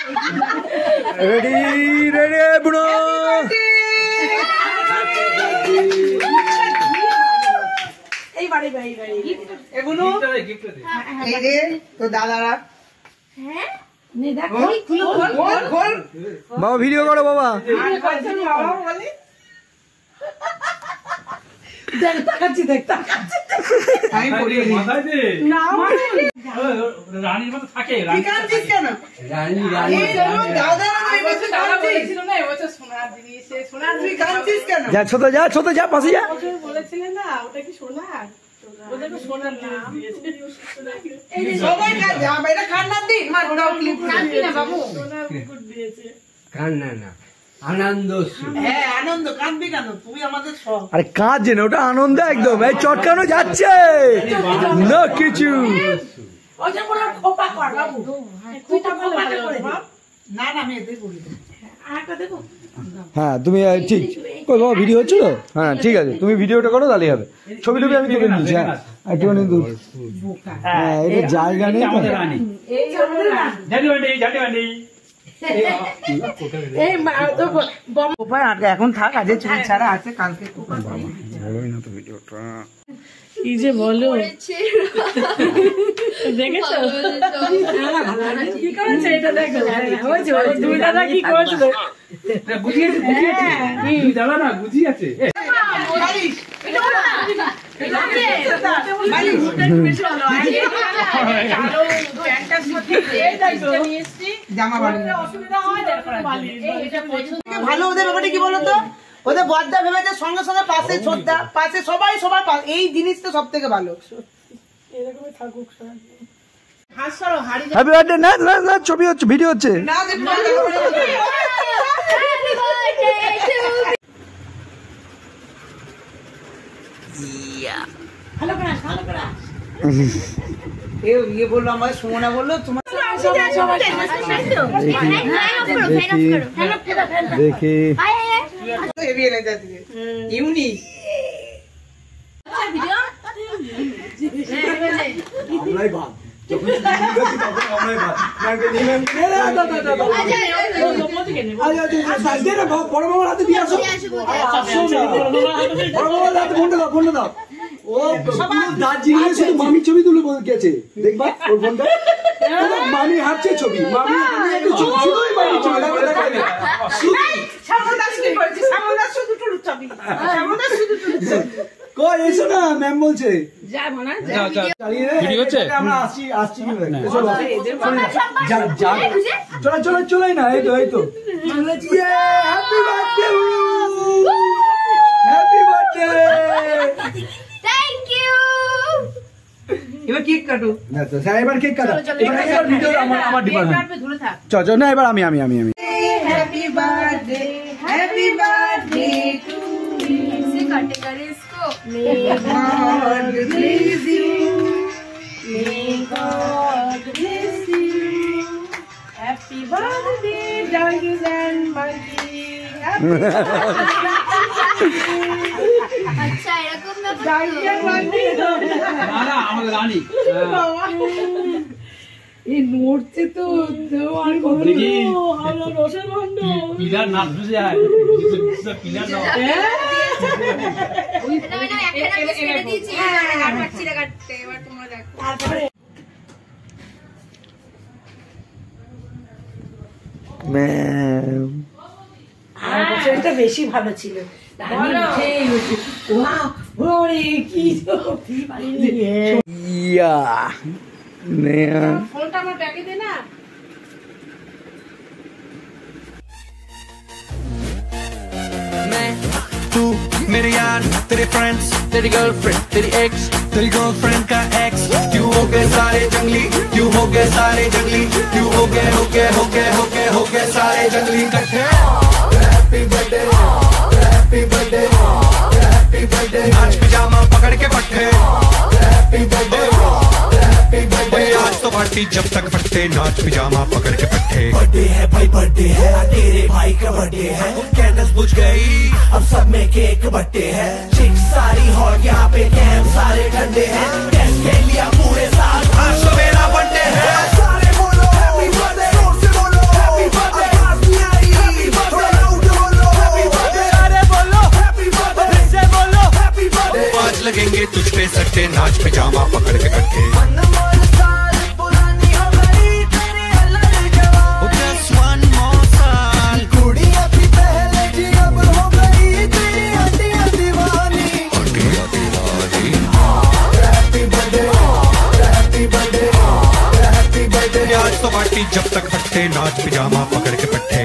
Ready ready बुनो এই বাড়ি বাড়ি বাড়ি এগুলো এই রে তো দাদারা হ্যাঁ নে দেখ খোল খোল বাবা ভিডিও করো বাবা বাবা বলি দেখ তাকাচ্ছি দেখ তাকাচ্ছি আমি পড়ি মাথায় দে না রানীর মতো থাকে রানী কাঁদছিস কেন রানী রানী দাদারা তো দাদা বলেছিল না এবছর সোনার জিনিস সোনার তুই কাঁদছিস কেন যা ছোট যা পাশে যা বলেছিলেন না ওটা কি সোনার ওটা কি সোনার নাম এই সবাই কাঁদে এটা কান্নার দিন মার ওটাও ক্লিপ কাঁদবি না বাবু সোনার মুকুট দিয়েছে কান্না না আনন্দ হ্যাঁ আনন্দ কাঁদবি কেন তুই আমাদের সব আরে কাঁদছে না ওটা আনন্দ একদম এই চটকানো যাচ্ছে না কিছু ওটা পুরো খোপা কর বাবু তুই তো খোপাটা করে দে না না আমি এতেই করি আরেকটা দেবো হ্যাঁ তুমি ঠিক কই বাবা ভিডিও হচ্ছে তো হ্যাঁ ঠিক আছে তুমি ভিডিওটা করো তাহলেই হবে ছবি টবি আমি তুলে নিচ্ছি হ্যাঁ একটুখানি দূর হ্যাঁ এটা জায়গা নেই তো এই জানি এই মা তো কোপাই আটকে এখন থাক আজকে চুল ছাড়া আছে কালকে কোপা ভালোই না তো ভিডিওটা কি যে বলো দেখেছো কি করেছে এটা দেখো ওই যে দুই দাদা কি করেছে গুজিয়েছে তুই দাদা না গুজিয়েছে ভালো ওদের ব্যাপারটা কি বলতো ওদের বদ্দা ভেবেছে সঙ্গে সঙ্গে পাশে ছোটদা পাশে সবাই সবার এই জিনিসটা সব থেকে ভালো এরকমই থাকুক হ্যাপি বার্থডে না না না ছবি হচ্ছে ভিডিও হচ্ছে ये बोलो हमारे सुमना बोलो तुम देखी यूनिक বড় বাবার হাতে দিয়ে আসো বড় বাবার হাতে ফোনটা দাও ও দার্জিলিং এ শুধু মামি ছবি তুলে গেছে দেখবা ওর ফোনটা মামি হাঁটছে ছবি মামি শুধুই মামি ছবি কই এসো না ম্যাম বলছে আমরা আসছি চলে না এই তো হ্যাপি বার্থডে হ্যাপি বার্থডে এবার কেক কাটো না তো এবার কেক কাটো এবার ভিডিও আমার ডিপার্টমেন্ট চল না এবার আমি হ্যাপি বার্থডে টু ইউ से काटेगा रे इसको may God bless you may God bless you happy birthday doggies and monkey अच्छा এরকম ব্যাপার না আমাদের রানী এই নড়ছে তো আর কত হলো রসের ভান্ড পিলার না বুঝে যায় পিলার না ওই না একটা ছেড়ে দিয়েছি আর কাটছি না কাটতে এবার তোমরা দেখো তারপরে ম্যাম আর বছরটা বেশি ভালো ছিল রানী উঠেই হচ্ছে ওরে কি ইয়া নেয়া ফোনটা আমার ব্যাগে দে না तू मेरे यार तेरे फ्रेंड्स तेरी गर्लफ्रेंड तेरी एक्स तेरी गर्लफ्रेंड का एक्स क्यों हो गए सारे जंगली क्यों हो गए सारे जंगली क्यों हो गए सारे जंगली इकट्ठे हैप्पी बर्थडे आज पिजामा पकड़ के पट्टे हैप्पी बर्थडे आज तो पार्टी जब तक फटते नाच पिजामा पकड़ के पट्टे बर्थडे है भाई बर्थडे है तेरे भाई का बर्थडे है कैंडल्स बुझ गई अब सब में केक बट्टे है चिक सारी हॉट यहाँ पे कैम सारे ठंडे हैं कैश ले लिया पूरे साल आज तो मेरा बर्थडे है सारे बोलो हैप्पी बर्थडे जोर से बोलो हैप्पी लगेंगे तुझ पे सट्टे, नाच पिजामा पकड़ के कट्टे। Just one more साल, कुड़िया थी पहले जी अब हो गई तेरी हड्डियां दीवानी। हड्डियां दीवानी। Happy birthday, happy birthday, happy birthday. आज तो पार्टी जब तक फट्टे, नाच पिजामा पकड़ के पट्टे।